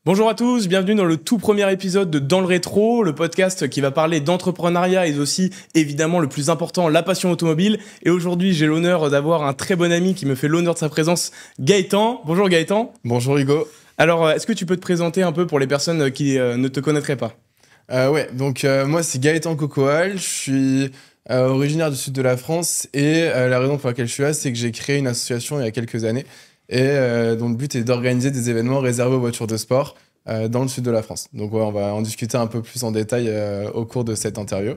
Bonjour à tous, bienvenue dans le tout premier épisode de Dans le Rétro, le podcast qui va parler d'entrepreneuriat et aussi, évidemment, le plus important, la passion automobile. Et aujourd'hui, j'ai l'honneur d'avoir un très bon ami qui me fait l'honneur de sa présence, Gaëtan. Bonjour Gaëtan. Bonjour Hugo. Alors, est-ce que tu peux te présenter un peu pour les personnes qui ne te connaîtraient pas ? Moi c'est Gaëtan Cocoal, je suis originaire du sud de la France et la raison pour laquelle je suis là, c'est que j'ai créé une association il y a quelques années et dont le but est d'organiser des événements réservés aux voitures de sport dans le sud de la France. Donc ouais, on va en discuter un peu plus en détail au cours de cette interview.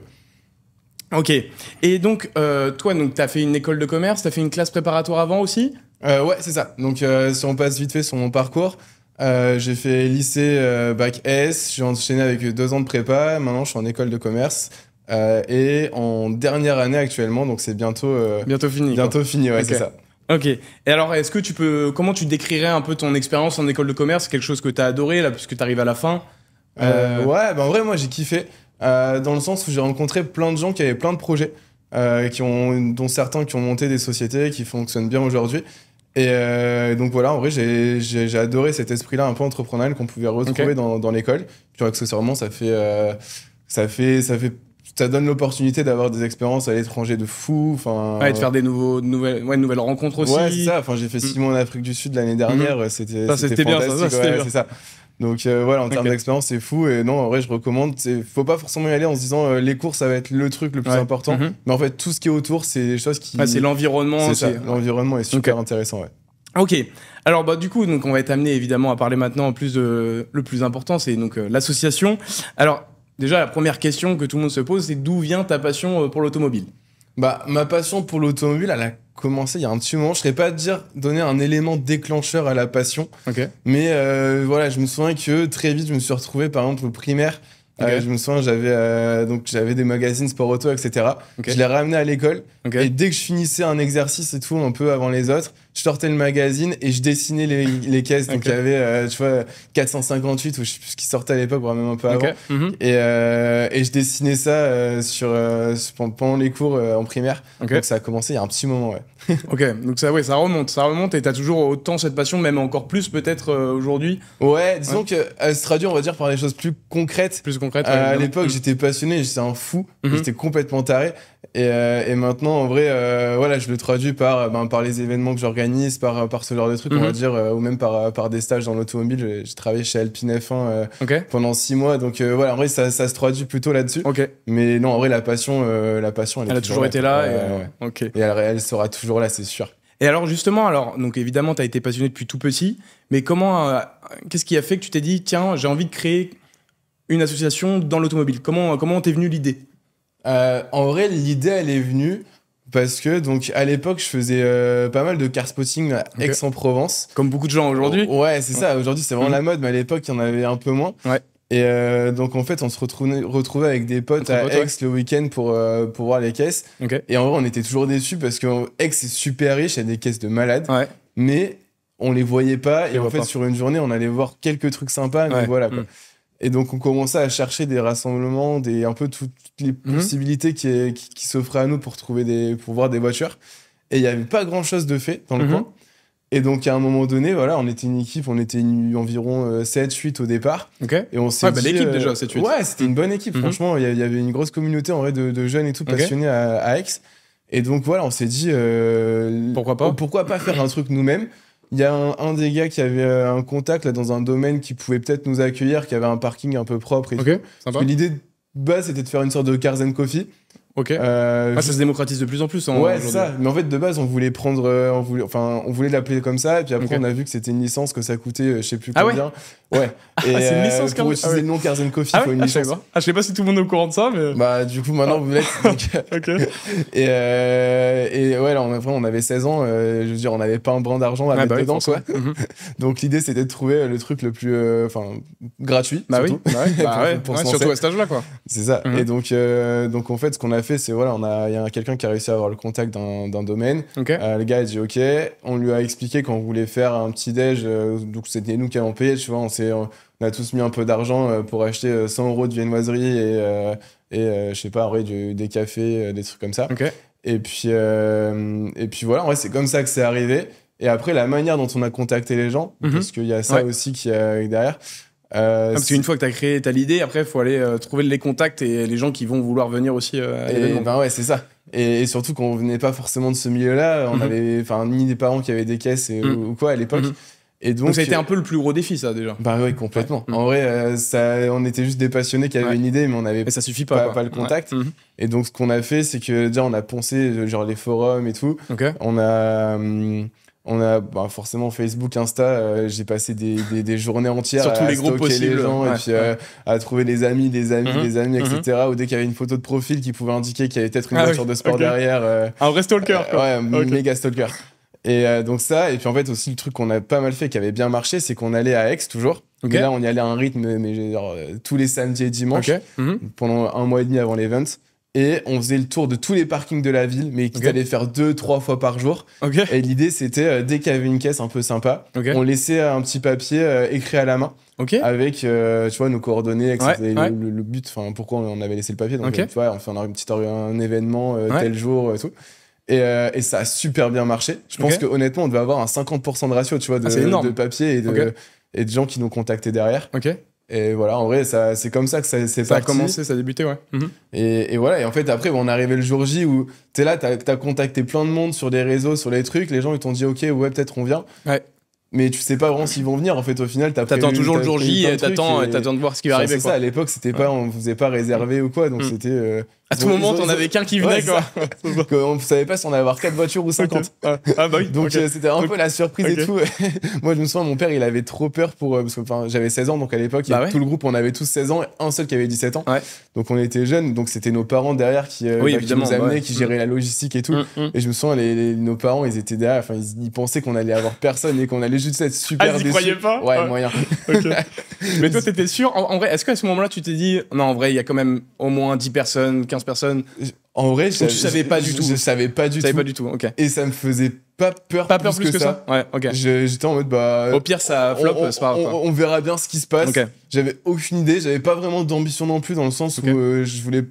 Ok, et donc toi, tu as fait une école de commerce, tu as fait une classe préparatoire avant aussi ? Ouais, c'est ça. Donc si on passe vite fait sur mon parcours, j'ai fait lycée bac S, j'ai enchaîné avec 2 ans de prépa, maintenant je suis en école de commerce et en dernière année actuellement, donc c'est bientôt fini. Bientôt fini, ouais, Okay. c'est ça. Ok. Et alors, comment tu décrirais un peu ton expérience en école de commerce ? Quelque chose que tu as adoré, là, puisque tu arrives à la fin ? En vrai, moi j'ai kiffé, dans le sens où j'ai rencontré plein de gens qui avaient plein de projets, dont certains qui ont monté des sociétés qui fonctionnent bien aujourd'hui. Et donc voilà, en vrai, j'ai adoré cet esprit-là un peu entrepreneurial qu'on pouvait retrouver dans l'école. Puis accessoirement, ça donne l'opportunité d'avoir des expériences à l'étranger de fou. Ouais, de faire des nouvelles rencontres aussi. Ouais, c'est ça. Enfin, j'ai fait 6 mois en Afrique du Sud l'année dernière. C'était bien, fantastique. c'était bien. C'est ça. Donc voilà, en termes d'expérience, c'est fou. Et non, en vrai, je recommande. Faut pas forcément y aller en se disant les cours, ça va être le truc le plus important. Mais en fait, tout ce qui est autour, c'est des choses qui. C'est l'environnement. C'est ça. L'environnement est super intéressant, ouais. Ok. Alors du coup, on va être amené évidemment à parler maintenant en plus de le plus important, c'est donc l'association. Alors déjà, la première question que tout le monde se pose, c'est d'où vient ta passion pour l'automobile ? Ma passion pour l'automobile, elle a commencé il y a un petit moment. Je ne saurais pas donner un élément déclencheur à la passion. Mais voilà, je me souviens que très vite, je me suis retrouvé par exemple au primaire. Je me souviens, j'avais des magazines sport auto, etc. Je les ramenais à l'école. Et dès que je finissais un exercice et tout, un peu avant les autres, je sortais le magazine et je dessinais les caisses. Donc il y avait, 458 ou je sais plus ce qui sortait à l'époque, voire même un peu avant. Et je dessinais ça pendant les cours en primaire. Donc ça a commencé il y a un petit moment, ouais. Ok, donc ça remonte et t'as toujours autant cette passion, même encore plus peut-être aujourd'hui. Ouais, disons que elle se traduit, on va dire, par des choses plus concrètes. À l'époque, j'étais passionné, j'étais un fou, j'étais complètement taré. Et maintenant, en vrai, je le traduis par les événements que j'organise, par ce genre de trucs, on va dire, ou même par des stages dans l'automobile. J'ai travaillé chez Alpine F1 pendant 6 mois, donc en vrai, ça se traduit plutôt là-dessus. Mais non, en vrai, la passion, elle a toujours été là. Et elle sera toujours là, c'est sûr. Et alors justement, donc évidemment, tu as été passionné depuis tout petit, mais qu'est-ce qui a fait que tu t'es dit, tiens, j'ai envie de créer une association dans l'automobile ? Comment t'es venue l'idée ? En vrai, l'idée, elle est venue parce que, donc, à l'époque, je faisais pas mal de car spotting à Aix-en-Provence. Comme beaucoup de gens aujourd'hui. Ouais, c'est ça. Aujourd'hui, c'est vraiment la mode, mais à l'époque, il y en avait un peu moins. Et donc, en fait, on se retrouvait avec des potes à Aix le week-end pour voir les caisses. Et en vrai, on était toujours déçus parce que Aix, c'est super riche, il y a des caisses de malades. Mais on les voyait pas. Et en fait, sur une journée, on allait voir quelques trucs sympas. Mais voilà, quoi. Et donc, on commençait à chercher des rassemblements, un peu toutes les possibilités qui s'offraient à nous pour voir des voitures. Et il n'y avait pas grand-chose de fait dans le coin. Et donc, à un moment donné, voilà, on était une équipe, on était environ 7-8 au départ. Et on s'est dit... l'équipe déjà, 7-8. Ouais, c'était une bonne équipe. Franchement, il y avait une grosse communauté en vrai de jeunes et tout, passionnés à Aix. Et donc, voilà, on s'est dit... Pourquoi pas faire un truc nous-mêmes ? Il y a un des gars qui avait un contact là, dans un domaine qui pouvait peut-être nous accueillir, qui avait un parking un peu propre et tout. Parce que l'idée de base, c'était de faire une sorte de Cars & Coffee. Ça se démocratise de plus en plus. Ouais, c'est ça. Mais en fait, de base, on voulait on voulait l'appeler comme ça. Et puis après, on a vu que c'était une licence, que ça coûtait, je sais plus combien. Ouais. Et c'est une licence pour utiliser le nom Cars & Coffee, il faut une licence. Je sais pas si tout le monde est au courant de ça, mais. Du coup, maintenant, vous l'êtes. Et ouais, là, on avait 16 ans. Je veux dire, on n'avait pas un brin d'argent à mettre dedans, quoi. Donc, l'idée, c'était de trouver le truc le plus gratuit. Surtout. Surtout à cet âge-là, quoi. C'est ça. Et donc, en fait, ce qu'on a fait, c'est il y a quelqu'un qui a réussi à avoir le contact d'un domaine. Le gars a dit OK. On lui a expliqué qu'on voulait faire un petit déj. Donc, c'était nous qui avons payé, tu vois. On a tous mis un peu d'argent pour acheter 100 € de viennoiserie et je sais pas, en vrai, des cafés, des trucs comme ça. Et puis voilà, en vrai, c'est comme ça que c'est arrivé. Et après, la manière dont on a contacté les gens, parce qu'il y a ça aussi qui est derrière. Parce qu'une fois que t'as l'idée, après, il faut aller trouver les contacts et les gens qui vont vouloir venir aussi à l'événement. Ben ouais, c'est ça. Et surtout qu'on venait pas forcément de ce milieu-là, on avait ni des parents qui avaient des caisses ou quoi à l'époque. Et donc ça a été un peu le plus gros défi, ça, déjà. Bah oui, complètement. En vrai, on était juste des passionnés qui avaient une idée, mais on avait ça suffit pas le contact. Et donc, ce qu'on a fait, c'est que déjà, on a poncé genre les forums et tout. On a forcément Facebook, Insta. J'ai passé des journées entières sur tous les groupes possibles, les gens et puis à trouver des amis, etc. Ou dès qu'il y avait une photo de profil qui pouvait indiquer qu'il y avait peut-être une voiture de sport derrière. Un vrai stalker, quoi. Méga stalker. Et donc ça, et puis en fait aussi le truc qu'on a pas mal fait, qui avait bien marché, c'est qu'on allait à Aix toujours. Mais là, on y allait à un rythme, mais genre, tous les samedis et dimanches, pendant 1 mois et demi avant l'event. Et on faisait le tour de tous les parkings de la ville, mais qui allait faire 2-3 fois par jour. Et l'idée, c'était, dès qu'il y avait une caisse un peu sympa, on laissait un petit papier écrit à la main, avec tu vois, nos coordonnées, etc. Le but, pourquoi on avait laissé le papier. Donc, tu vois, on fait un événement tel jour et tout. Et ça a super bien marché. Je pense que honnêtement, on devait avoir un 50% de ratio, tu vois, de papier et de gens qui nous contactaient derrière. Et voilà, en vrai, c'est comme ça que c'est parti. Ça a commencé, ça a débuté, ouais. Et voilà, et en fait, après, on est arrivé le jour J où t'es là, t'as contacté plein de monde sur des réseaux, sur les trucs, les gens ils t'ont dit ok, ouais, peut-être on vient. Mais tu sais pas vraiment s'ils vont venir, en fait, au final, t'attends toujours le jour J et t'attends de voir ce qui va arriver. C'est ça, à l'époque, c'était pas, on faisait pas réservé ou quoi, donc c'était. À tout moment, t'en avais qu'un qui venait, quoi. On savait pas si on allait avoir 4 voitures ou 50. Ah bah oui. Donc c'était un peu la surprise et tout. Moi, je me souviens, mon père, il avait trop peur parce que j'avais 16 ans, donc à l'époque, tout le groupe, on avait tous 16 ans, un seul qui avait 17 ans. Donc on était jeunes, donc c'était nos parents derrière qui nous amenaient, qui géraient la logistique et tout. Et je me souviens, nos parents, ils étaient derrière, ils pensaient qu'on allait avoir personne et qu'on allait juste être super déçus. Ils y croyaient pas? Ouais, moyen. Mais toi, t'étais sûr? En vrai, est-ce qu'à ce moment-là, tu t'es dit, non, en vrai, il y a quand même au moins 10 personnes, 15 personnes? En vrai, tu savais pas du tout. Je savais pas du tout. Ok. Et ça me faisait pas peur. Pas peur plus que ça. Ouais, ok. J'étais en mode au pire, ça flop, c'est pas grave. On verra bien ce qui se passe. Okay. J'avais aucune idée, j'avais pas vraiment d'ambition non plus dans le sens où je voulais.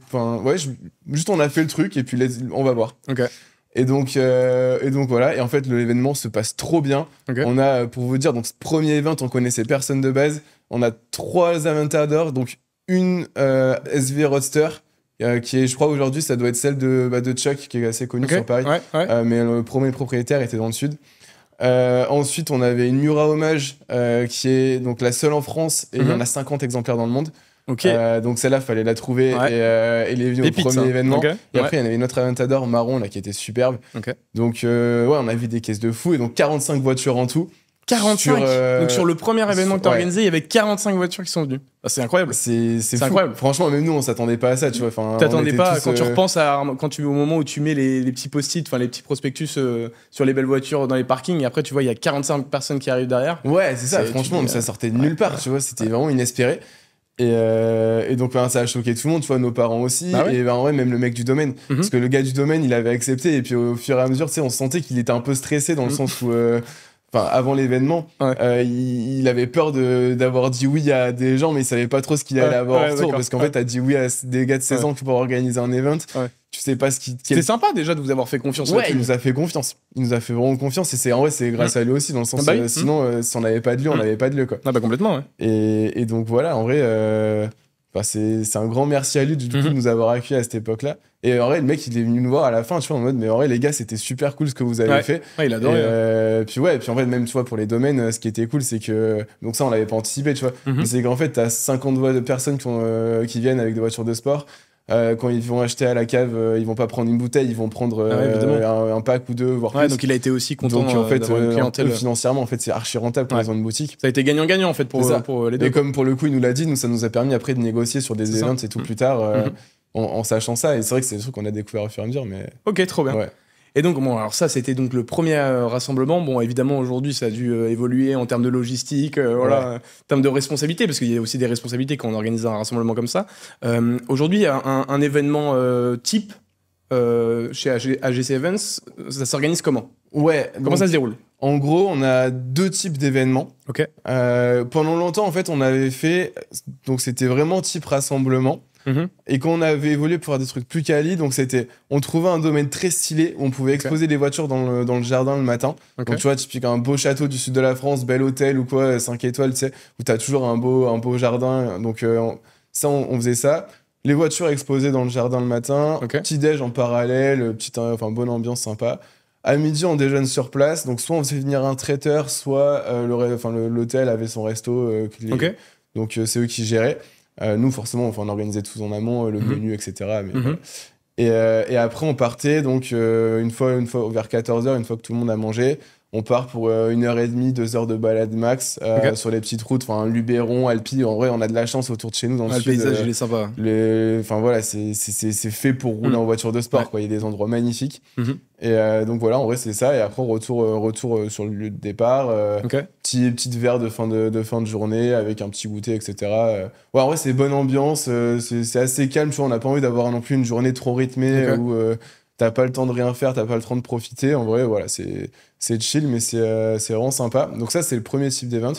Juste on a fait le truc et puis on va voir. Ok. Et donc voilà. Et en fait, l'événement se passe trop bien. On a, pour vous dire, donc ce premier event, on connaissait personne de base. On a 3 ambassadeurs, donc une SV Roadster. Qui est, je crois aujourd'hui, ça doit être celle de Chuck, qui est assez connue sur Paris. Mais le premier propriétaire était dans le sud. Ensuite, on avait une Miura Hommage, qui est donc la seule en France, et il y en a 50 exemplaires dans le monde. Donc celle-là, fallait la trouver, et elle est venue au premier événement. Et après, il y en avait une autre Aventador marron, là, qui était superbe. Donc, on a vu des caisses de fou, et donc 45 voitures en tout. 45 Donc sur le premier événement que tu as organisé, il y avait 45 voitures qui sont venues. C'est incroyable. C'est incroyable. Franchement, même nous, on s'attendait pas à ça, tu vois. T'attendais pas quand tu repenses au moment où tu mets les petits post-it, les petits prospectus sur les belles voitures dans les parkings, et après tu vois il y a 45 personnes qui arrivent derrière. Ouais, c'est ça. Franchement, ça sortait de nulle part, tu vois. C'était vraiment inespéré. Et donc ça a choqué tout le monde, tu vois, nos parents aussi, et en vrai même le mec du domaine, parce que le gars du domaine il avait accepté, et puis au fur et à mesure, tu sais, on sentait qu'il était un peu stressé dans le sens où avant l'événement, il avait peur d'avoir dit oui à des gens, mais il savait pas trop ce qu'il allait avoir en retour, parce qu'en fait, t'as dit oui à des gars de 16 ans pour organiser un event. Tu sais pas ce qui. C'est sympa déjà de vous avoir fait confiance. Ouais, il nous a fait confiance. Il nous a fait vraiment confiance, et en vrai, c'est grâce à lui aussi, dans le sens sinon, si on n'avait pas de lui, on n'avait pas de lui, quoi. Ah bah complètement, ouais. Et donc voilà, en vrai. C'est un grand merci à lui du coup de nous avoir accueillis à cette époque-là. Et en vrai, le mec, il est venu nous voir à la fin, tu vois, en mode, mais en vrai, les gars, c'était super cool ce que vous avez fait. Ouais, il adorait. Puis en fait, même, tu vois, pour les domaines, ce qui était cool, c'est que, donc ça, on l'avait pas anticipé, tu vois, mais c'est qu'en fait, t'as 50 personnes qui viennent avec des voitures de sport. Quand ils vont acheter à la cave, ils vont pas prendre une bouteille, ils vont prendre un pack ou 2, voire plus. Donc il a été aussi content. Donc en fait, une clientèle. financièrement, en fait, c'est archi rentable pour les boutiques. Ça a été gagnant-gagnant en fait pour les deux. Et comme pour le coup, il nous l'a dit, ça nous a permis après de négocier sur des events et tout plus tard, en sachant ça. Et c'est vrai que c'est des trucs qu'on a découvert au fur et à mesure. Mais... Ok, trop bien. Ouais. Et donc, alors ça, c'était donc le premier rassemblement. Bon, évidemment, aujourd'hui, ça a dû évoluer en termes de logistique, en termes de responsabilité, parce qu'il y a aussi des responsabilités quand on organise un rassemblement comme ça. Aujourd'hui, il y a un événement type chez AGC Events. Ça s'organise comment ? Comment ça se déroule ? En gros, on a 2 types d'événements. Pendant longtemps, en fait, on avait fait... Donc, c'était vraiment type rassemblement. Et quand on avait évolué pour faire des trucs plus quali, donc on trouvait un domaine très stylé où on pouvait exposer les voitures dans le jardin le matin. Donc tu vois, typiquement un beau château du sud de la France, bel hôtel ou quoi, 5 étoiles, tu sais, où t'as toujours un beau jardin. Donc on faisait ça. Les voitures exposées dans le jardin le matin, petit-déj en parallèle, bonne ambiance sympa. À midi, on déjeune sur place. Donc, soit on faisait venir un traiteur, soit l'hôtel avait son resto. Donc, c'est eux qui géraient. Nous, forcément, on organisait tout en amont, le menu, etc. Mais, et après, on partait. Donc, une fois vers 14h, une fois que tout le monde a mangé, on part pour 1h30, 2 heures de balade max sur les petites routes, Luberon, Alpi. En vrai, on a de la chance autour de chez nous dans le sud. Le paysage, il est sympa. C'est fait pour rouler en voiture de sport. Quoi. Il y a des endroits magnifiques. Et donc voilà, en vrai, c'est ça. Et après, retour sur le lieu de départ. Petit verre de fin de journée avec un petit goûter, etc. En vrai, c'est bonne ambiance. C'est assez calme. Tu vois, on n'a pas envie d'avoir non plus une journée trop rythmée où t'as pas le temps de rien faire, t'as pas le temps de profiter. En vrai, voilà, c'est chill, mais c'est vraiment sympa. Donc ça, c'est le premier type d'event.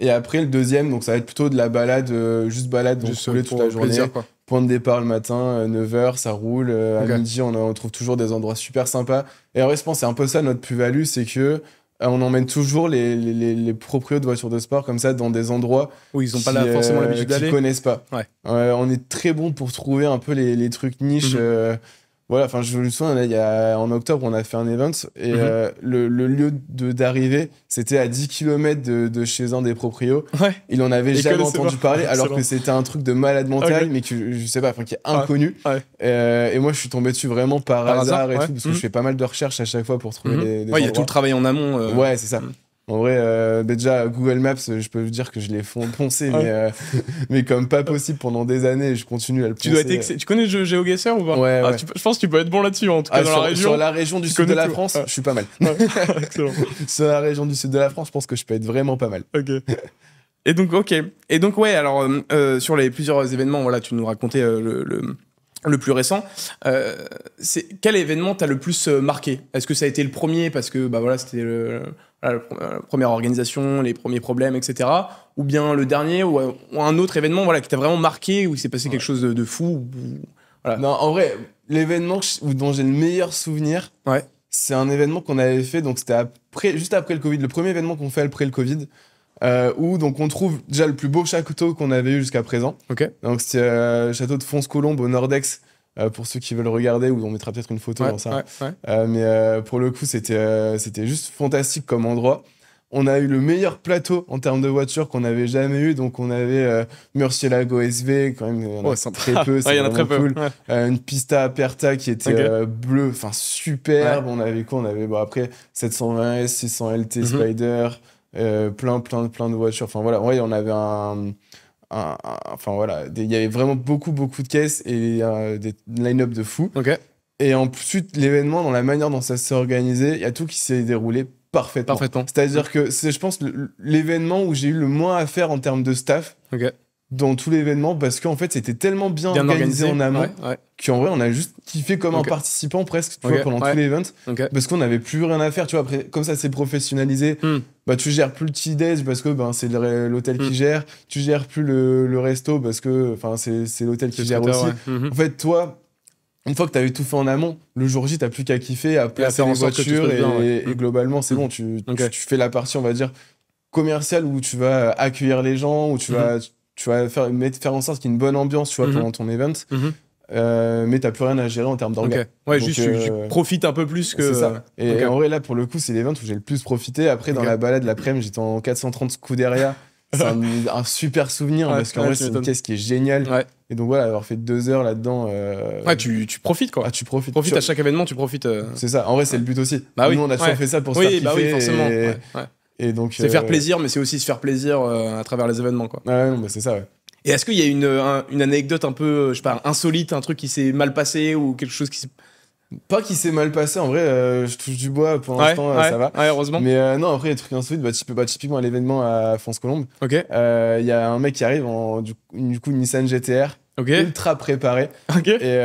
Et après, le deuxième, donc ça va être plutôt de la balade, juste rouler toute la journée. Plaisir, quoi. Point de départ le matin, 9h, ça roule. À midi, on trouve toujours des endroits super sympas. Et en vrai, je pense que c'est un peu ça notre plus-value, c'est que on emmène toujours les proprios de voitures de sport comme ça dans des endroits où ils n'ont pas forcément l'habitude d'aller. Qu'ils connaissent pas. On est très bon pour trouver un peu les trucs niches. Voilà, je me souviens, en octobre, on a fait un event et le lieu d'arrivée, c'était à 10 km de chez un des proprios. Il en avait jamais entendu parler, alors que c'était un truc de malade mental, mais que je sais pas, qui est inconnu. Et moi, je suis tombé dessus vraiment par hasard et tout, parce que je fais pas mal de recherches à chaque fois pour trouver des endroits. Il y a tout le travail en amont. Ouais, c'est ça. En vrai, déjà, Google Maps, je peux vous dire que je l'ai poncé, mais comme pas possible pendant des années, je continue à le poncer. Tu connais le GeoGuessr ou pas? Ouais. Je pense que tu peux être bon là-dessus, en tout cas, dans la région. Sur la région du sud de la France, je suis pas mal. Excellent. Sur la région du sud de la France, je pense que je peux être vraiment pas mal. Et donc, alors, sur les plusieurs événements, voilà, tu nous racontais le plus récent. Quel événement t'a le plus marqué? Est-ce que ça a été le premier parce que c'était la première organisation, les premiers problèmes, etc. Ou bien le dernier ou un autre événement qui t'a vraiment marqué, où il s'est passé quelque chose de fou voilà. Non, en vrai, l'événement dont j'ai le meilleur souvenir, c'est un événement qu'on avait fait, donc c'était juste après le Covid, le premier événement qu'on fait après le Covid. Où donc on trouve déjà le plus beau château qu'on avait eu jusqu'à présent. Donc c'était le château de Fons-Colombe au Nordex, pour ceux qui veulent regarder, où on mettra peut-être une photo dans ça. Mais pour le coup, c'était juste fantastique comme endroit. On a eu le meilleur plateau en termes de voitures qu'on avait jamais eu. Donc on avait Murcielago SV, quand même, il y en a très peu, c'est vraiment cool. Une Pista Aperta qui était bleue, superbe. On avait quoi? On avait après 720S, 600 LT Spider. Plein de voitures. On avait il y avait vraiment beaucoup de caisses et des line-up de fou. Et ensuite, l'événement, dans la manière dont ça s'est organisé, il y a tout qui s'est déroulé parfaitement. C'est-à-dire que c'est, je pense, l'événement où j'ai eu le moins à faire en termes de staff. Dans tout l'événement, parce qu'en fait c'était tellement bien organisé en amont qu'en vrai on a juste kiffé comme un participant presque, tu vois, pendant tout l'event, parce qu'on n'avait plus rien à faire, tu vois. Après, comme ça c'est professionnalisé, tu gères plus le petit-déj parce que c'est l'hôtel qui gère, tu gères plus le resto parce que c'est l'hôtel qui gère aussi. En fait, toi, une fois que t'avais tout fait en amont, le jour J t'as plus qu'à kiffer, à placer les voitures et globalement c'est bon, tu fais la partie, on va dire, commerciale, où tu vas accueillir les gens, où tu vas faire en sorte qu'il y ait une bonne ambiance, tu vois, pendant ton event. Mais t'as plus rien à gérer en termes d'orgas. Juste tu profites un peu plus que... C'est ça. Et en vrai, là, pour le coup, c'est l'event où j'ai le plus profité. Après, dans la balade l'après-midi, j'étais en 430 Scuderia. C'est un super souvenir, parce qu'en vrai, c'est une caisse qui est géniale. Et donc voilà, avoir fait 2 heures là-dedans... tu profites, quoi. Tu profites. À chaque événement, tu profites. C'est ça. En vrai, c'est le but aussi. Nous, on a toujours fait ça pour se faire kiffer. Oui, forcément. Et donc, c'est faire plaisir, mais c'est aussi se faire plaisir à travers les événements, quoi. C'est ça, Et est-ce qu'il y a une anecdote un peu, je sais pas, insolite, un truc qui s'est mal passé ou quelque chose qui s'est... Pas qui s'est mal passé, en vrai, je touche du bois pour l'instant, ça va. Heureusement. Mais non, après, les trucs insolites, typiquement à l'événement à Fons-Colombe, il y a un mec qui arrive du coup, une Nissan GTR. ultra préparé. Et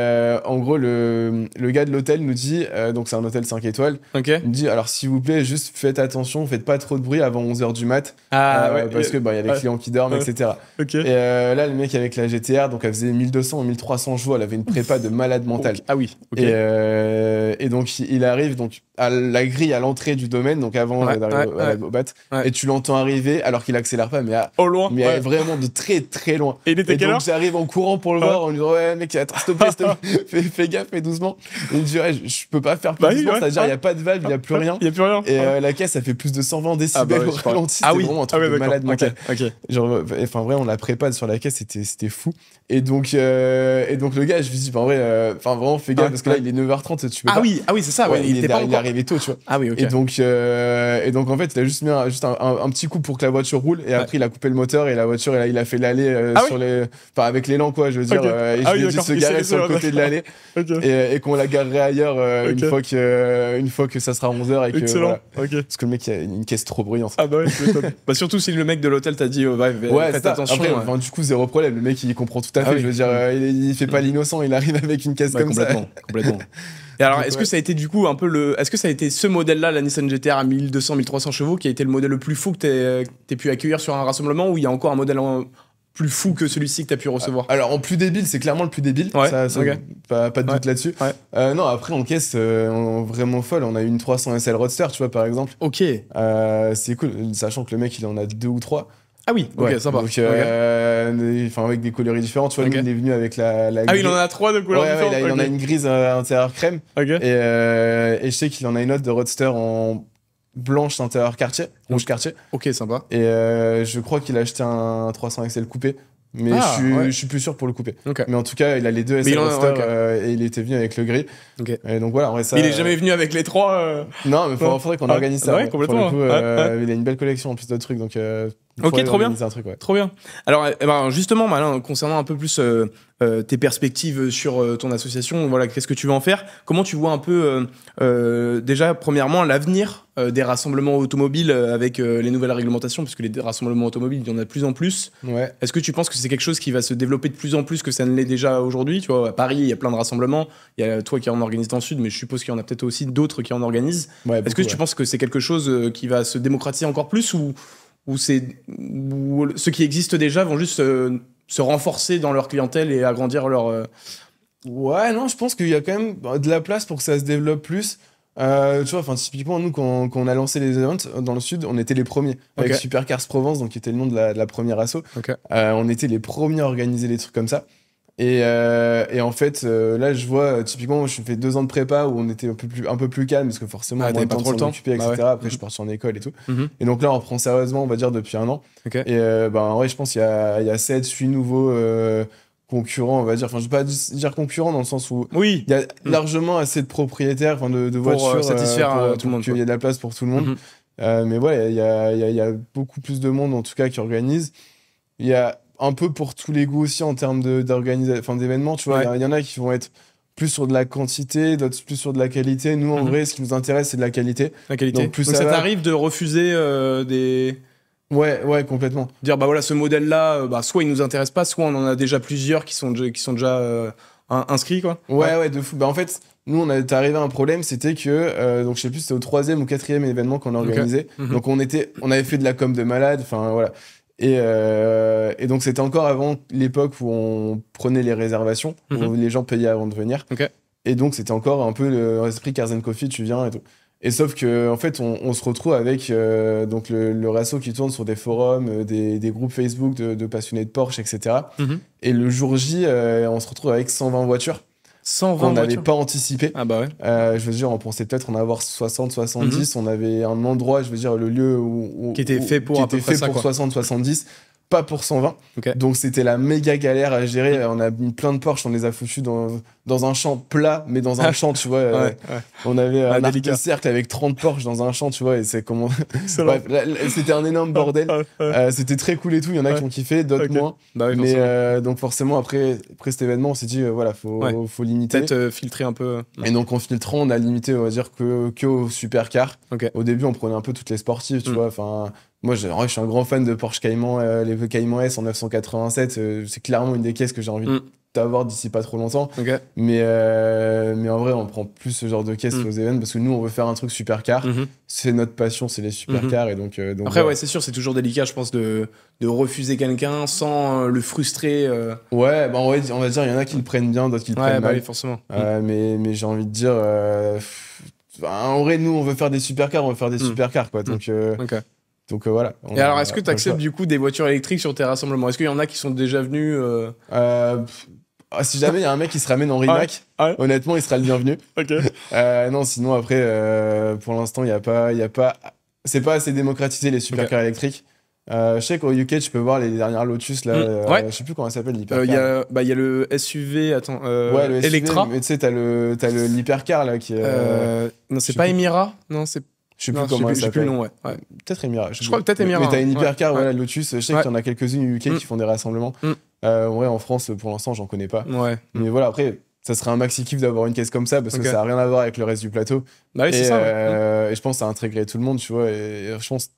en gros, le gars de l'hôtel nous dit, donc c'est un hôtel 5 étoiles, il nous dit, alors s'il vous plaît, juste faites attention, faites pas trop de bruit avant 11h du mat, parce que y a les clients qui dorment, etc. Et là, le mec avec la GTR, donc elle faisait 1200 ou 1300 chevaux, elle avait une prépa de malade mental. Et donc il arrive donc à la grille à l'entrée du domaine, donc avant d'arriver au bat, et tu l'entends arriver alors qu'il accélère pas, mais au loin, vraiment de très très loin. Et il était quelle heure ? Donc j'arrive en courant pour le voir, en lui disant ouais mec, attends, s'il te plaît, fais gaffe, fais doucement. Et il me dit ouais, je peux pas faire plus doucement, c'est-à-dire il y a pas de valve, il y a plus rien. Et la caisse, ça fait plus de 120 décibels au ralenti, c'était vraiment un truc de malade mental. Genre, enfin vraiment la prépa sur la caisse, c'était fou. Et donc le gars, je lui dis, en vrai, vraiment fais gaffe parce que là il est 9h30, tu peux pas. Ah oui, c'est ça, il est arrivé tôt, tu vois. Et donc en fait, il a juste mis un petit coup pour que la voiture roule, et après il a coupé le moteur, et la voiture il a fait l'allée sur les, enfin avec l'élan quoi, je veux dire, et je lui ai dit de se garer sur le côté de l'allée, et qu'on la garerait ailleurs une fois que ça sera 11h, et que excellent. Voilà. Parce que le mec il a une caisse trop bruyante. Surtout si le mec de l'hôtel t'a dit faites attention. Après, du coup zéro problème, le mec il comprend tout à fait, je veux dire, il fait pas l'innocent, il arrive avec une caisse comme ça. Complètement. Et alors, est-ce que ça a été du coup un peu est-ce que ça a été ce modèle-là, la Nissan GT-R à 1200-1300 chevaux, qui a été le modèle le plus fou que t'aies pu accueillir sur un rassemblement, ou il y a encore un modèle plus fou que celui-ci que t'as pu recevoir ? Alors en plus débile, c'est clairement le plus débile, pas de doute là-dessus. Non, après en caisse vraiment folle, on a eu une 300 SL Roadster, tu vois, par exemple. C'est cool, sachant que le mec il en a 2 ou 3. Ah oui, sympa. Donc, avec des coloris différents. Tu vois, lui, il est venu avec la grise. Ah oui, il en a 3 de couleurs différentes. Il en a une grise intérieur crème. Et je sais qu'il en a une autre de Roadster en blanche intérieur quartier, rouge quartier. Sympa. Et je crois qu'il a acheté un 300 XL coupé. Mais je suis plus sûr pour le couper. Mais en tout cas, il a les deux SL Roadster, et il était venu avec le gris. Et donc voilà, il est jamais venu avec les 3 Non, mais faudrait qu'on organise ça. Complètement. Pour le coup, il a une belle collection en plus d'autres trucs, donc trop bien. Trop bien. Alors justement, Malin, concernant un peu plus tes perspectives sur ton association, voilà, qu'est-ce que tu veux en faire ? Comment tu vois un peu déjà premièrement l'avenir des rassemblements automobiles avec les nouvelles réglementations, parce que les rassemblements automobiles, il y en a de plus en plus. Est-ce que tu penses que c'est quelque chose qui va se développer de plus en plus que ça ne l'est déjà aujourd'hui ? Tu vois, à Paris, il y a plein de rassemblements. Il y a toi qui en organise dans le sud, mais je suppose qu'il y en a peut-être aussi d'autres qui en organisent. Est-ce que tu penses que c'est quelque chose qui va se démocratiser encore plus, ou ceux qui existent déjà vont juste se renforcer dans leur clientèle et agrandir leur... Ouais, non, je pense qu'il y a quand même de la place pour que ça se développe plus. Tu vois, typiquement, nous, quand on a lancé les events dans le sud, on était les premiers. Avec Supercars Provence, donc qui était le nom de la première asso. On était les premiers à organiser des trucs comme ça. Et en fait, là, je vois, typiquement, je fais 2 ans de prépa où on était un peu plus calme, parce que forcément, on t'avais pas trop le temps occuper, etc. Après, je suis parti en école et tout. Et donc là, on reprend sérieusement, on va dire, depuis 1 an. Et en vrai, je pense qu'il y a 7-8 nouveaux concurrents, on va dire. Enfin, je vais pas dire concurrents dans le sens où il y a largement assez de propriétaires, de voitures pour satisfaire tout le monde. Il y a de la place pour tout le monde. Mais ouais, il y a beaucoup plus de monde, en tout cas, qui organise. Il y a un peu pour tous les goûts aussi en termes d'événements, tu vois. Il y en a qui vont être plus sur de la quantité, d'autres plus sur de la qualité. Nous, en vrai, ce qui nous intéresse, c'est de la qualité. Donc ça t'arrive de refuser des... Ouais, complètement. Dire, ce modèle-là, soit il nous intéresse pas, soit on en a déjà plusieurs qui sont déjà inscrits, quoi. Ouais, de fou. En fait, nous, on est arrivé à un problème, c'était que, donc je sais plus, c'était au 3e ou 4e événement qu'on a organisé. Donc on avait fait de la com de malade, enfin voilà. Et donc c'était encore avant l'époque où on prenait les réservations, où les gens payaient avant de venir. Et donc c'était encore un peu l'esprit Cars & Coffee, tu viens et tout. Et sauf que en fait on se retrouve avec donc le réseau qui tourne sur des forums, des groupes Facebook de passionnés de Porsche, etc. Et le jour J, on se retrouve avec 120 voitures. 120 qu'on n'avait pas anticipé. Je veux dire, on pensait peut-être en avoir 60, 70. On avait un endroit, je veux dire, le lieu qui était fait pour 60, 70. Pas pour 120. Donc c'était la méga galère à gérer. On a mis plein de Porsche, on les a foutus dans un champ plat, mais dans un champ, tu vois. On avait un arc de cercle avec 30 Porsche dans un champ, tu vois, et c'est comment... Bref, c'était un énorme bordel. C'était très cool et tout, il y en a qui ont kiffé, d'autres moins. Mais donc forcément, après cet événement, on s'est dit, voilà, faut limiter. Peut-être filtrer un peu. Et donc en filtrant, on a limité, on va dire, que aux supercars. Au début, on prenait un peu toutes les sportives, tu vois, enfin... Moi, je suis un grand fan de Porsche Cayman, les Cayman S en 987. C'est clairement une des caisses que j'ai envie avoir d'ici pas trop longtemps. Mais en vrai, on prend plus ce genre de caisse aux events parce que nous, on veut faire un truc supercar. C'est notre passion, c'est les supercars. Et donc, après, ouais, c'est sûr, c'est toujours délicat, je pense, de refuser quelqu'un sans le frustrer. Ouais, bah, on va dire, il y en a qui le prennent bien, d'autres qui le prennent mal. Oui, forcément. Mais j'ai envie de dire, en vrai, nous, on veut faire des supercars, on veut faire des supercars, quoi. Donc voilà. Et alors, est-ce que tu acceptes du coup des voitures électriques sur tes rassemblements? Est-ce qu'il y en a qui sont déjà venus si jamais il y a un mec qui se ramène en rimac, honnêtement, il sera le bienvenu. Non, sinon après, pour l'instant, il y a pas, c'est pas assez démocratisé les supercars électriques. Je sais qu'au UK, tu peux voir les dernières Lotus là. Je sais plus comment ça s'appelle l'hypercar. Il y a le SUV, le SUV, Electra. Mais tu sais, t'as l'hypercar là qui est. Non, c'est pas Emira. Non, c'est. Je sais plus comment ça s'appelle. J'ai plus le nom, ouais. Peut-être Emira. Je crois peut-être Emira. Mais t'as une hypercar, Lotus. Je sais qu'il y en a quelques-unes au UK qui font des rassemblements. En France, pour l'instant, j'en connais pas. Mais voilà, après, ça serait un maxi kiff d'avoir une caisse comme ça parce que ça a rien à voir avec le reste du plateau. Oui, c'est ça. Et je pense que ça a intégré tout le monde, tu vois. Et je pense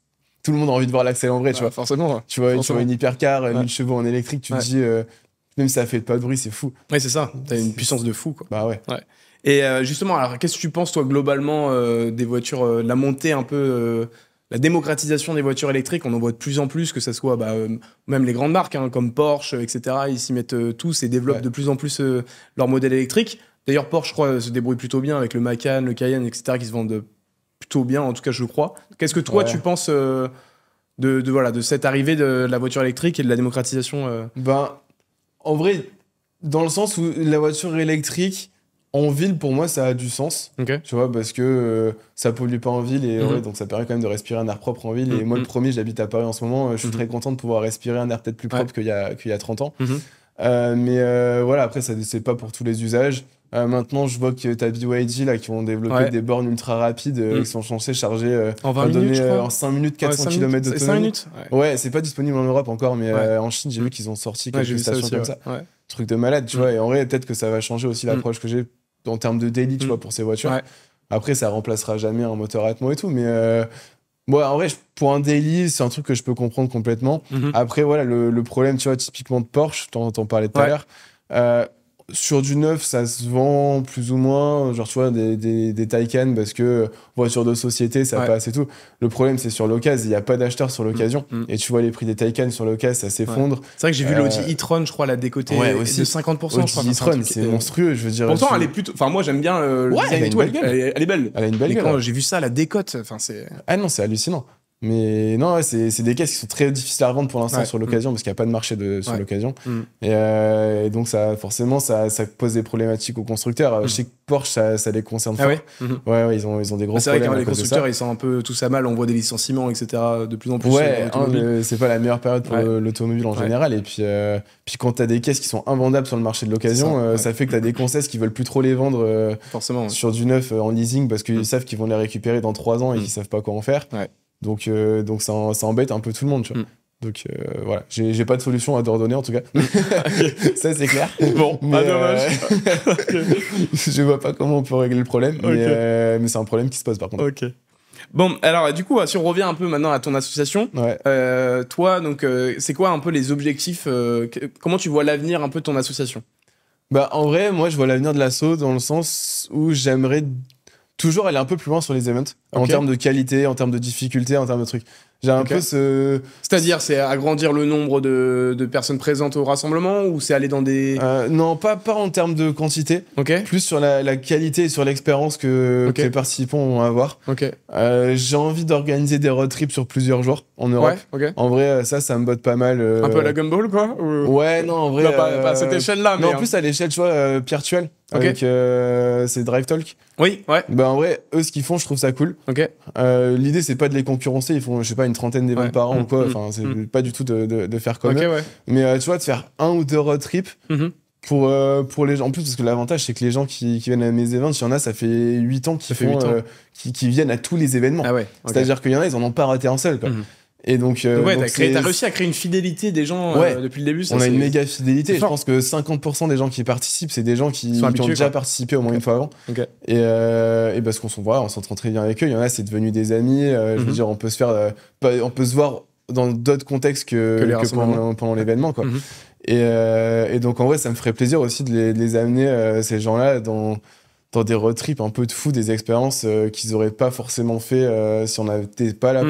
tout le monde a envie de voir l'Axel en vrai, tu vois. Forcément. Tu vois une hypercar, 1000 chevaux en électrique, tu te dis, même si ça fait pas de bruit, c'est fou. Ouais, c'est ça. T'as une puissance de fou, quoi. Bah ouais. Et justement, alors qu'est-ce que tu penses, toi, globalement, des voitures, la montée un peu, la démocratisation des voitures électriques? On en voit de plus en plus, que ça soit même les grandes marques, comme Porsche, etc. Ils s'y mettent tous et développent de plus en plus leur modèle électrique. D'ailleurs, Porsche, je crois, se débrouille plutôt bien avec le Macan, le Cayenne, etc., qui se vendent plutôt bien, en tout cas, je crois. Qu'est-ce que toi, tu penses de cette arrivée de la voiture électrique et de la démocratisation En vrai, dans le sens où la voiture électrique, en ville, pour moi, ça a du sens. Tu vois, parce que ça pollue pas en ville et donc ça permet quand même de respirer un air propre en ville. Et moi, le premier, j'habite à Paris en ce moment. Je suis très content de pouvoir respirer un air peut-être plus propre qu'il y a 30 ans. Voilà, après, ça c'est pas pour tous les usages. Maintenant, je vois que t'as BYD là, qui vont développer des bornes ultra rapides qui sont censées charger en 20 minutes, je crois. en 5 minutes 400 km d'autonomie. 5 minutes c'est pas disponible en Europe encore, mais en Chine, j'ai vu qu'ils ont sorti quelques stations comme ça. Truc de malade, tu vois. Et en vrai, peut-être que ça va changer aussi l'approche que j'ai en termes de daily, tu vois, pour ces voitures. Après, ça remplacera jamais un moteur Atmo et tout, mais en vrai, pour un daily, c'est un truc que je peux comprendre complètement. Après, voilà, le problème, tu vois, typiquement de Porsche, t'en parlais tout à l'heure. Sur du neuf, ça se vend plus ou moins, genre tu vois, des Taycan parce que voiture de société, ça passe et tout. Le problème, c'est sur l'occasion, il n'y a pas d'acheteurs sur l'occasion. Et tu vois, les prix des Taycan sur l'occasion, ça s'effondre. C'est vrai que j'ai vu l'Audi e-tron, je crois, la décoter aussi. de 50%, je crois. L'Audi e-tron, c'est monstrueux, je veux dire. Pourtant, elle est plutôt. Enfin, moi, j'aime bien le design et tout. Elle est belle. Elle a une belle gueule. Quand j'ai vu ça, la décote, enfin, c'est. Ah non, c'est hallucinant. Mais non, c'est des caisses qui sont très difficiles à revendre pour l'instant sur l'occasion parce qu'il n'y a pas de marché sur l'occasion. Et donc, forcément, ça pose des problématiques aux constructeurs. Je sais que Porsche, ça les concerne fort. Ils ont des gros problèmes. C'est vrai que les constructeurs, ils sont un peu tous à mal. On voit des licenciements, etc. de plus en plus. C'est pas la meilleure période pour l'automobile en général. Et puis quand tu as des caisses qui sont invendables sur le marché de l'occasion, ça fait que tu as des concessions qui veulent plus trop les vendre sur du neuf en leasing parce qu'ils savent qu'ils vont les récupérer dans 3 ans et qu'ils savent pas quoi en faire. Donc ça embête un peu tout le monde, tu vois. Donc voilà, j'ai pas de solution à te redonner en tout cas. Ça c'est clair. Bon, pas dommage. Je vois pas comment on peut régler le problème, mais c'est un problème qui se pose par contre. Bon, alors du coup, si on revient un peu maintenant à ton association, toi, donc, c'est quoi un peu les objectifs comment tu vois l'avenir un peu de ton association? En vrai, moi je vois l'avenir de l'asso dans le sens où j'aimerais toujours aller un peu plus loin sur les events, en termes de qualité, en termes de difficulté, en termes de trucs. J'ai un peu ce... C'est-à-dire, c'est agrandir le nombre de personnes présentes au rassemblement ou c'est aller dans des... Non, pas en termes de quantité, plus sur la qualité et sur l'expérience que les participants vont avoir. J'ai envie d'organiser des road trips sur plusieurs jours en Europe. En vrai, ça me botte pas mal. Un peu à la Gumball, quoi Ouais, non, en vrai... Non, pas à cette échelle-là, mais... Non, en plus, à l'échelle, tu vois, Piertuel, avec c'est Drive Talk. Oui, ouais. En vrai, eux, ce qu'ils font, je trouve ça cool. L'idée, c'est pas de les concurrencer, ils font, je sais pas, une trentaine d'événements par an ou quoi. Enfin, c'est pas du tout de faire comme eux. Mais tu vois, de faire 1 ou 2 road trips pour les gens. En plus, parce que l'avantage, c'est que les gens qui viennent à mes événements, il y en a, ça fait 8 ans qui viennent à tous les événements. C'est-à-dire qu'il y en a, ils en ont pas raté un seul, quoi. Et donc, t'as réussi à créer une fidélité des gens depuis le début. On a une méga fidélité. Je pense que 50% des gens qui participent, c'est des gens qui ont déjà participé au moins une fois avant. Et parce qu'on s'entend très bien avec eux. Il y en a, c'est devenu des amis. Je veux dire, on peut se voir dans d'autres contextes que pendant l'événement, quoi. Et donc, en vrai, ça me ferait plaisir aussi de les amener, ces gens-là, dans des road trips un peu de fou, des expériences qu'ils n'auraient pas forcément fait si on n'était pas là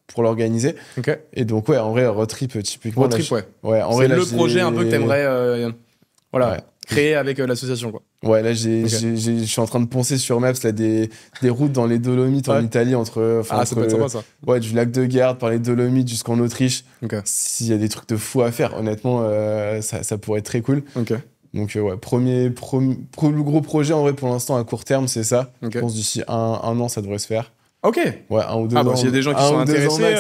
pour l'organiser. Et donc, ouais, en vrai, road trip, typiquement. Road trip, ouais. En vrai, c'est le projet un peu que t'aimerais créer avec l'association, quoi. Ouais, là, je suis en train de poncer sur Maps là, des routes dans les Dolomites en Italie, ça peut être sympa, ça. Ouais, du lac de Garde par les Dolomites jusqu'en Autriche. S'il y a des trucs de fou à faire, honnêtement, ça pourrait être très cool. Donc, ouais, premier gros projet, en vrai, pour l'instant, à court terme, c'est ça. Je pense d'ici un an, ça devrait se faire. Ouais, 1 ou 2 ans. S'il y a des gens qui sont intéressés.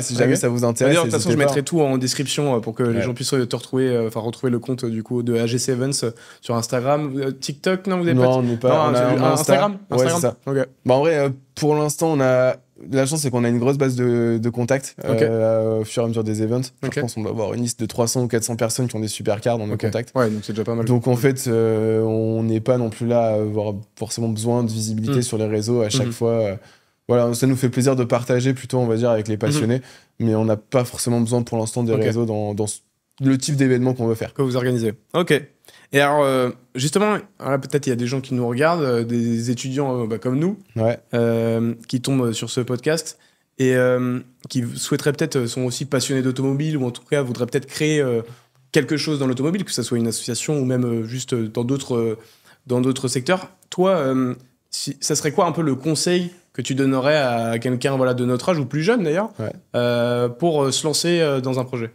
Si jamais ça vous intéresse. D'ailleurs, de toute façon, je mettrai tout en description pour que les gens puissent te retrouver, retrouver le compte du coup de AGC Events sur Instagram, TikTok. Non, vous avez on n'est pas. On a Instagram. Ouais, c'est ça. En vrai, pour l'instant, on a. La chance, c'est qu'on a une grosse base de contacts au fur et à mesure des events. Je pense qu'on doit avoir une liste de 300 ou 400 personnes qui ont des super cards dans nos contacts. Ouais, donc c'est déjà pas mal. Donc en fait, on n'est pas non plus là à avoir forcément besoin de visibilité sur les réseaux à chaque fois. Voilà, ça nous fait plaisir de partager plutôt, on va dire, avec les passionnés, mais on n'a pas forcément besoin pour l'instant des réseaux dans le type d'événement qu'on veut faire. Que vous organisez. Et alors, justement, là, peut-être il y a des gens qui nous regardent, des étudiants comme nous, qui tombent sur ce podcast et qui souhaiteraient peut-être, sont aussi passionnés d'automobile ou en tout cas voudraient peut-être créer quelque chose dans l'automobile, que ce soit une association ou même juste dans d'autres secteurs. Toi, ça serait quoi un peu le conseil que tu donnerais à quelqu'un de notre âge ou plus jeune d'ailleurs pour se lancer dans un projet?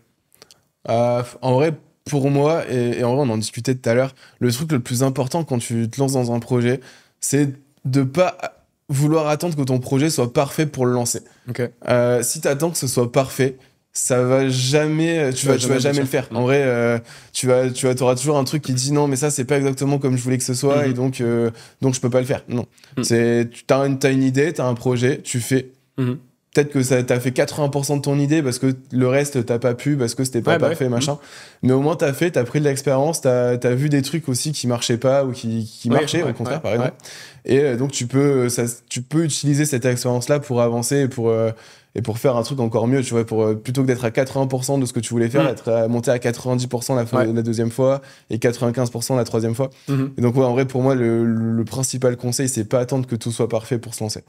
En vrai, pour moi, et en vrai on en discutait tout à l'heure, le truc le plus important quand tu te lances dans un projet, c'est de pas vouloir attendre que ton projet soit parfait pour le lancer. Si tu attends que ce soit parfait, ça va jamais, tu vas jamais le faire. En vrai, t'auras toujours un truc qui dit non, mais ça c'est pas exactement comme je voulais que ce soit et donc je peux pas le faire. Non, t'as une idée, t'as un projet, tu fais. Peut-être que t'as fait 80% de ton idée parce que le reste t'as pas pu, parce que c'était pas parfait, machin. Mais au moins t'as pris de l'expérience, t'as vu des trucs aussi qui marchaient pas ou qui marchaient au contraire, par exemple. Et donc tu peux utiliser cette expérience-là pour avancer et pour faire un truc encore mieux, tu vois, plutôt que d'être à 80% de ce que tu voulais faire, être monté à 90% la deuxième fois et 95% la troisième fois. Et donc, en vrai, pour moi, le principal conseil, c'est pas attendre que tout soit parfait pour se lancer.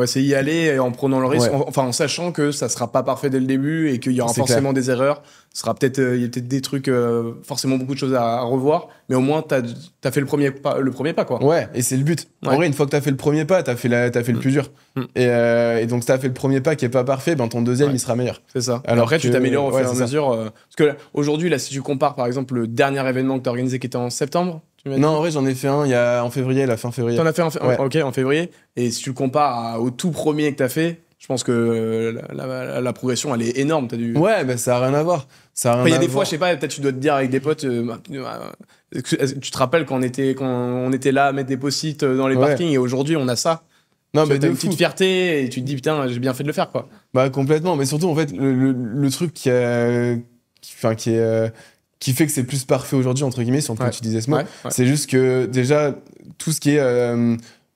C'est y aller en prenant le risque, en sachant que ça sera pas parfait dès le début et qu'il y aura forcément des erreurs. Il y a peut-être des trucs, forcément beaucoup de choses à revoir, mais au moins, t'as fait le premier pas, quoi. Ouais, et c'est le but. En vrai, une fois que t'as fait le premier pas, t'as fait le plus dur. Et donc, si t'as fait le premier pas qui est pas parfait, ton deuxième, il sera meilleur. C'est ça. Alors après, tu t'améliores au fur et à mesure. Parce que aujourd'hui, là, si tu compares, par exemple, le dernier événement que t'as organisé qui était en septembre, non, en vrai, j'en ai fait un en février, la fin février. T'en as fait en février. Et si tu le compares au tout premier que t'as fait, je pense que la progression, elle est énorme. Ouais, ça a rien à voir. Il y a des fois, je sais pas, peut-être tu dois te dire avec des potes, tu te rappelles quand on était là à mettre des post-it dans les parkings et aujourd'hui, on a ça. Non, mais t'as une petite fierté et tu te dis, putain, j'ai bien fait de le faire, quoi. Complètement. Mais surtout, en fait, le truc qui fait que c'est plus parfait aujourd'hui, entre guillemets, si on peut utiliser ce mot, c'est juste que déjà, tout ce qui est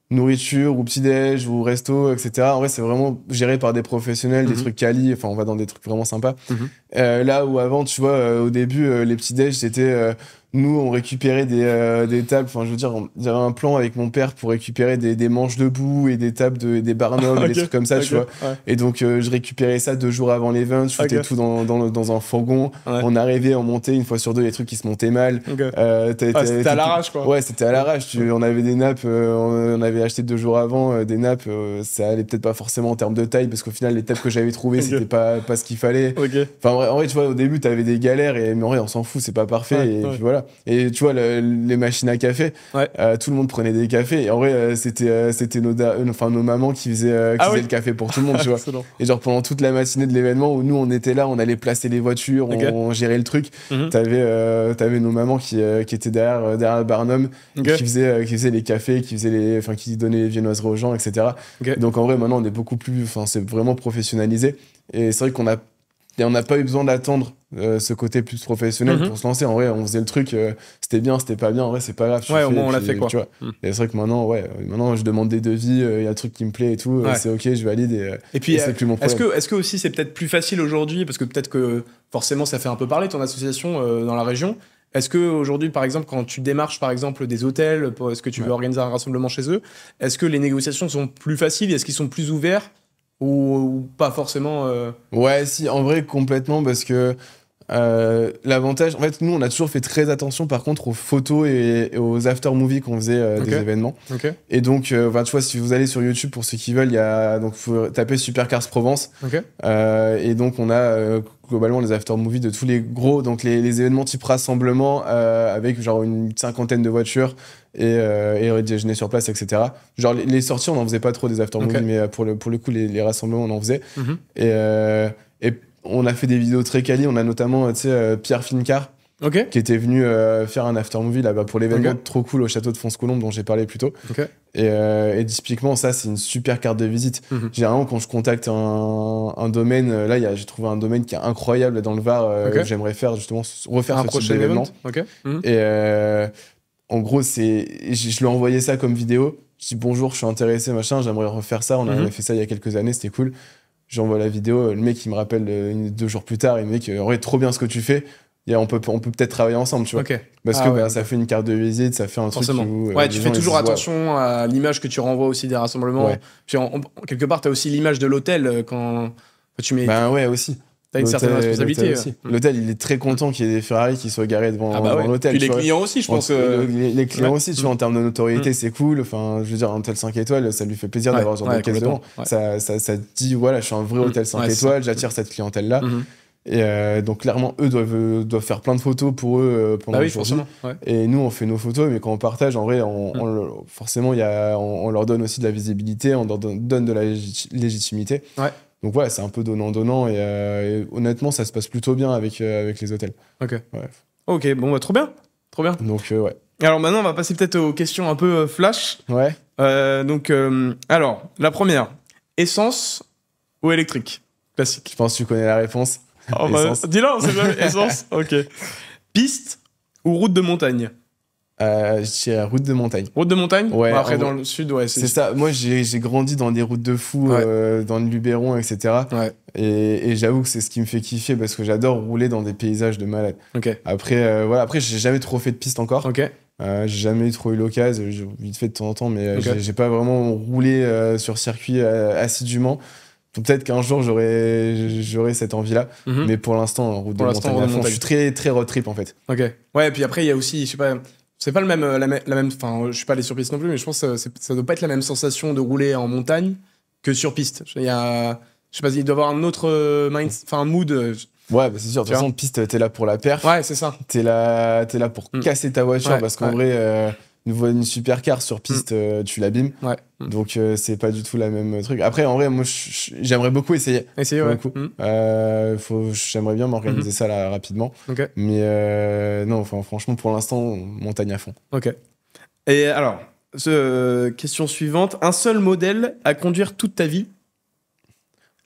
nourriture ou petit-déj ou resto, etc., en vrai, c'est vraiment géré par des professionnels, des trucs quali, on va dans des trucs vraiment sympas. Là où avant, tu vois, au début, les petits-déj, c'était... nous, on récupérait des tables, je veux dire, j'avais un plan avec mon père pour récupérer des manches debout et des tables, des barnums, des trucs comme ça, tu vois. Et donc, je récupérais ça 2 jours avant l'event, je foutais tout dans un fourgon. On arrivait, on montait, une fois sur deux, les trucs qui se montaient mal. C'était à l'arrache, quoi. Ouais, c'était à l'arrache. On avait des nappes, on avait acheté 2 jours avant des nappes, ça allait peut-être pas forcément en termes de taille, parce qu'au final, les tables que j'avais trouvées, c'était pas ce qu'il fallait. En vrai, tu vois, au début, t'avais des galères, mais en vrai, on s'en fout, c'est pas parfait. Et puis voilà. Et tu vois, les machines à café, tout le monde prenait des cafés. Et en vrai, c'était nos mamans qui faisaient le café pour tout le monde, tu vois. Et genre, pendant toute la matinée de l'événement où nous, on était là, on allait placer les voitures, on gérait le truc. T'avais nos mamans qui étaient derrière le barnum, qui faisaient les cafés, qui donnaient les viennoiseries aux gens, etc. Donc en vrai, maintenant, on est beaucoup plus... c'est vraiment professionnalisé. Et c'est vrai qu'on a Et on n'a pas eu besoin d'attendre ce côté plus professionnel pour se lancer. En vrai, on faisait le truc, c'était bien, c'était pas bien. En vrai, c'est pas grave. Ouais, au moins on l'a fait, quoi. Tu vois. Et c'est vrai que maintenant, je demande des devis, il y a un truc qui me plaît et tout. C'est ok, je valide. Et puis, c'est plus mon problème. Est-ce que aussi c'est peut-être plus facile aujourd'hui, parce que peut-être que forcément ça fait un peu parler ton association dans la région. Est-ce que aujourd'hui, par exemple, quand tu démarches par exemple des hôtels, est-ce que tu veux organiser un rassemblement chez eux, est-ce que les négociations sont plus faciles? Est-ce qu'ils sont plus ouverts ou pas forcément Ouais, si, en vrai, complètement, parce que l'avantage, en fait, nous, on a toujours fait très attention, par contre, aux photos et aux after-movies qu'on faisait des événements. Et donc, tu vois, si vous allez sur YouTube, pour ceux qui veulent, donc, faut taper Supercars Provence. Et donc, on a globalement les after-movies de tous les gros, donc les événements type rassemblement, avec genre une 50aine de voitures et déjeuner sur place, etc. Genre, les sorties, on n'en faisait pas trop des after-movies, mais pour le coup, les rassemblements, on en faisait. Et on a fait des vidéos très quali. On a notamment Pierre Fincard qui était venu faire un after-movie là-bas pour l'événement trop cool au château de Fons-Colombe dont j'ai parlé plus tôt. Et typiquement, ça, c'est une super carte de visite. Généralement, quand je contacte un domaine, là, j'ai trouvé un domaine qui est incroyable dans le Var, que j'aimerais faire justement, refaire ce type d'événement. Et en gros, je lui ai envoyé ça comme vidéo. Je dis bonjour, je suis intéressé, machin, j'aimerais refaire ça. On avait fait ça il y a quelques années, c'était cool. J'envoie la vidéo, le mec il me rappelle 2 jours plus tard, il me dit en vrai trop bien ce que tu fais, on peut peut-être travailler ensemble, tu vois. Parce que ça fait une carte de visite, ça fait un truc où, tu fais toujours attention à l'image que tu renvoies aussi des rassemblements. Puis quelque part, tu as aussi l'image de l'hôtel quand tu mets. Ben ouais, aussi. T'as une certaine responsabilité. L'hôtel, il est très content qu'il y ait des Ferrari qui soient garés devant l'hôtel. Puis les clients aussi, je pense. Les clients aussi, tu vois, en termes de notoriété, c'est cool. Enfin, je veux dire, un hôtel 5 étoiles, ça lui fait plaisir d'avoir ce genre de caisse devant. Ça te dit, voilà, je suis un vrai hôtel 5 étoiles, j'attire cette clientèle-là. Et donc, clairement, eux doivent faire plein de photos pour eux pendant le jour. Et nous, on fait nos photos, mais quand on partage, en vrai, forcément, on leur donne aussi de la visibilité, on leur donne de la légitimité. Donc voilà, c'est un peu donnant-donnant et honnêtement, ça se passe plutôt bien avec les hôtels. Ok, bon, trop bien. Donc ouais. Alors maintenant, on va passer peut-être aux questions un peu flash. Alors, la première, essence ou électrique? Classique. Je pense que tu connais la réponse. Dis-le, c'est jamais essence. Ok. Piste ou route de montagne? Je dirais route de montagne. Route de montagne? Ouais. Après, dans le sud, c'est ça. Moi, j'ai grandi dans des routes de fou, dans le Luberon, etc. Et j'avoue que c'est ce qui me fait kiffer parce que j'adore rouler dans des paysages de malade. Après, j'ai jamais trop fait de piste encore. J'ai jamais trop eu l'occasion. J'ai vite fait de temps en temps, mais j'ai pas vraiment roulé sur circuit assidûment. Peut-être qu'un jour j'aurai cette envie-là, mais pour l'instant, en route de montagne. Je suis très, très road trip en fait. Ouais, et puis après, il y a aussi, je sais pas. C'est pas la même, enfin, je suis pas allé sur piste non plus, mais je pense que ça doit pas être la même sensation de rouler en montagne que sur piste. Je sais pas, il doit y avoir un autre mood. Ouais, bah c'est sûr. De toute façon, piste, t'es là pour la perf. Ouais, c'est ça. T'es là pour casser ta voiture parce qu'en vrai, une supercar sur piste, tu l'abîmes. Donc, c'est pas du tout la même truc. Après, en vrai, moi, j'aimerais beaucoup essayer. J'aimerais bien m'organiser ça là rapidement. Mais non, franchement, pour l'instant, montagne à fond. Et alors, question suivante. Un seul modèle à conduire toute ta vie?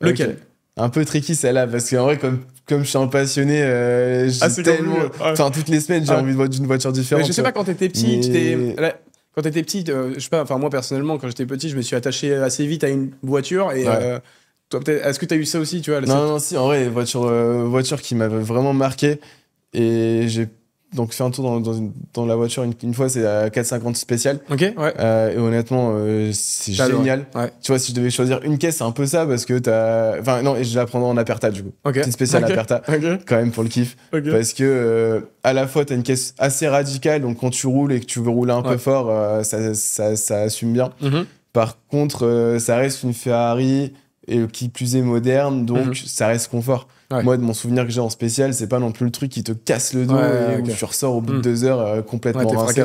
Lequel? Un peu tricky celle-là, parce qu'en vrai, comme je suis un passionné, j'ai tellement... Enfin, toutes les semaines, j'ai envie d'une voiture différente. Mais je sais pas, quand t'étais petit, quand t'étais petit, je sais pas, enfin moi personnellement, quand j'étais petit, je me suis attaché assez vite à une voiture et toi, peut-être, est-ce que t'as eu ça aussi, tu vois? Non, si, en vrai, voiture qui m'avait vraiment marqué et j'ai donc fait un tour dans la voiture une fois, c'est la 450 spéciale. Et honnêtement, c'est génial. Tu vois, si je devais choisir une caisse, c'est un peu ça parce que enfin non, et je la prendrais en Aperta du coup. Petite spéciale Aperta, quand même pour le kiff. Parce que à la fois t'as une caisse assez radicale, donc quand tu roules et que tu veux rouler un peu fort, ça assume bien. Par contre, ça reste une Ferrari et qui plus est moderne, donc ça reste confort. Moi, de mon souvenir que j'ai en spécial, c'est pas non plus le truc qui te casse le dos et où tu ressors au bout de 2 heures complètement rincé.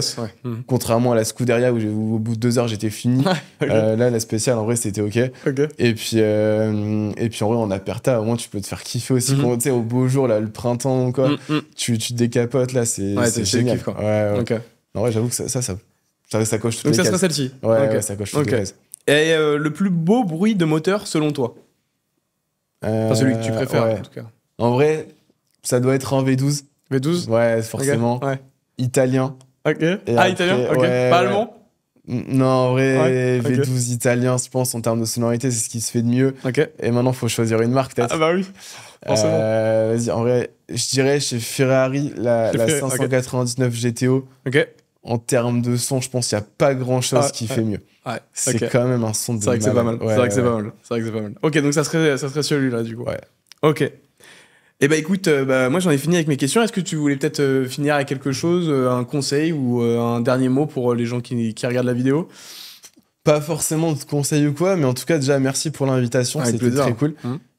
Contrairement à la Scuderia où au bout de 2 heures j'étais fini. Là, la spéciale en vrai c'était ok. Et puis en vrai en Aperta, au moins tu peux te faire kiffer aussi. Tu sais, au beau jour, là, le printemps, quoi, tu te décapotes là, c'est génial. Kiff, quoi. En vrai, j'avoue que ça coche toutes les cases. Donc ça serait celle-ci. Ouais, ça coche toutes les cases. Et le plus beau bruit de moteur selon toi? Enfin, celui que tu préfères, en tout cas. En vrai, ça doit être un V12. V12? Ouais, forcément. Okay. Ouais. Italien. Ok. Italien? Ok. Pas allemand? Non, en vrai, V12 italien, je pense, en termes de sonorité, c'est ce qui se fait de mieux. Et maintenant, il faut choisir une marque, peut-être. Ah bah oui, forcément. Vas-y, en vrai, je dirais chez Ferrari, la 599 GTO. En termes de son, je pense qu'il n'y a pas grand-chose qui fait mieux. C'est quand même un son de malade. C'est vrai que c'est pas mal. C'est vrai que c'est pas mal. C'est vrai que c'est pas mal. Ok, donc ça serait celui-là, du coup. Ouais. Ok. Eh ben écoute, moi j'en ai fini avec mes questions. Est-ce que tu voulais peut-être finir avec quelque chose, un conseil ou un dernier mot pour les gens qui regardent la vidéo? Pas forcément de conseil ou quoi, mais en tout cas déjà merci pour l'invitation, c'était très cool.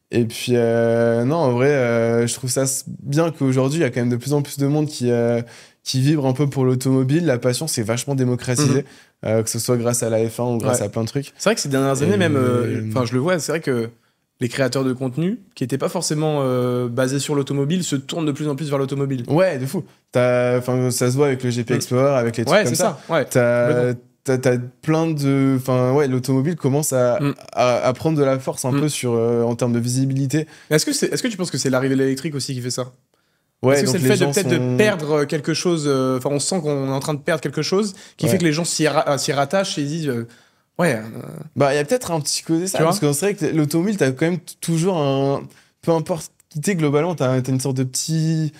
Et puis non, en vrai, je trouve ça bien qu'aujourd'hui il y a quand même de plus en plus de monde qui vibre un peu pour l'automobile. La passion c'est vachement démocratisé, que ce soit grâce à la F1 ou grâce à plein de trucs. C'est vrai que ces dernières années même, je le vois, c'est vrai que les créateurs de contenu, qui n'étaient pas forcément basés sur l'automobile, se tournent de plus en plus vers l'automobile. Ouais, de fou. Ça se voit avec le GP Explorer, avec les trucs comme ça. Ouais, t'as plein de... Enfin, ouais, l'automobile commence à prendre de la force un peu en termes de visibilité. Est-ce que tu penses que c'est l'arrivée de l'électrique aussi qui fait ça? Ouais, est-ce que c'est le fait de perdre quelque chose, on sent qu'on est en train de perdre quelque chose, qui fait que les gens s'y rattachent et disent... Bah, il y a peut-être un petit côté ça, parce que c'est vrai que l'automobile, t'as quand même toujours un... Peu importe qui t'es, globalement, t'as une sorte de petit...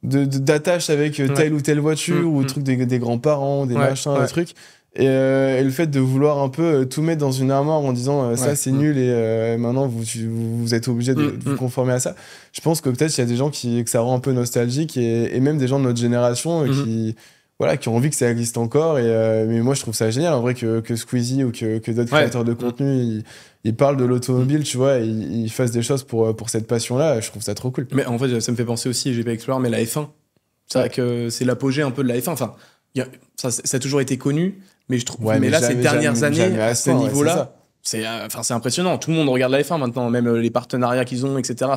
d'attache avec telle ou telle voiture, ou truc des grands-parents, des machins, des trucs. Et le fait de vouloir un peu tout mettre dans une armoire en disant ça c'est nul et maintenant vous êtes obligé de vous conformer à ça. Je pense que peut-être il y a des gens que ça rend un peu nostalgique et même des gens de notre génération qui ont envie que ça existe encore. Mais moi je trouve ça génial en vrai que Squeezie ou que d'autres créateurs de contenu ils parlent de l'automobile, tu vois, et ils fassent des choses pour cette passion-là. Je trouve ça trop cool. Mais en fait ça me fait penser aussi GP Explorer, mais la F1. C'est vrai que c'est l'apogée un peu de la F1. Enfin, ça a toujours été connu. Mais je trouve, mais là, ces dernières années, à ce niveau-là, c'est impressionnant. Tout le monde regarde la F1 maintenant, même les partenariats qu'ils ont, etc.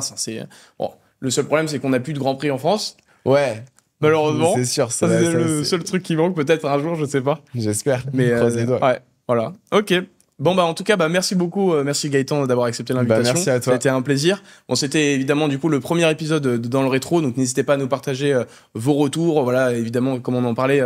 Le seul problème, c'est qu'on n'a plus de Grand Prix en France. Ouais. Malheureusement. C'est sûr. Ça, c'est le seul truc qui manque, peut-être un jour, je sais pas. J'espère. Mais croise les doigts. Ouais, voilà. Ok. Bon, en tout cas, merci beaucoup. Merci Gaëtan d'avoir accepté l'invitation. Merci à toi. C'était un plaisir. Bon, c'était évidemment, du coup, le premier épisode de Dans le Rétro. Donc, n'hésitez pas à nous partager vos retours. Voilà, évidemment, comme on en parlait,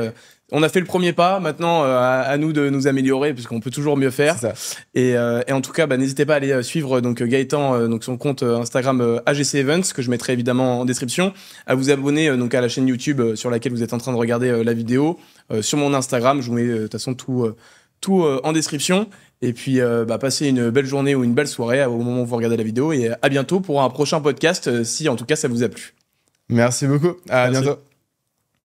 on a fait le premier pas. Maintenant, à nous de nous améliorer, puisqu'on peut toujours mieux faire. C'est ça. Et en tout cas, n'hésitez pas à aller suivre Gaëtan, donc son compte Instagram AGC Events, que je mettrai évidemment en description. À vous abonner à la chaîne YouTube sur laquelle vous êtes en train de regarder la vidéo. Sur mon Instagram, je vous mets de toute façon tout en description. Et puis, passez une belle journée ou une belle soirée au moment où vous regardez la vidéo. Et à bientôt pour un prochain podcast, si en tout cas ça vous a plu. Merci beaucoup. À bientôt.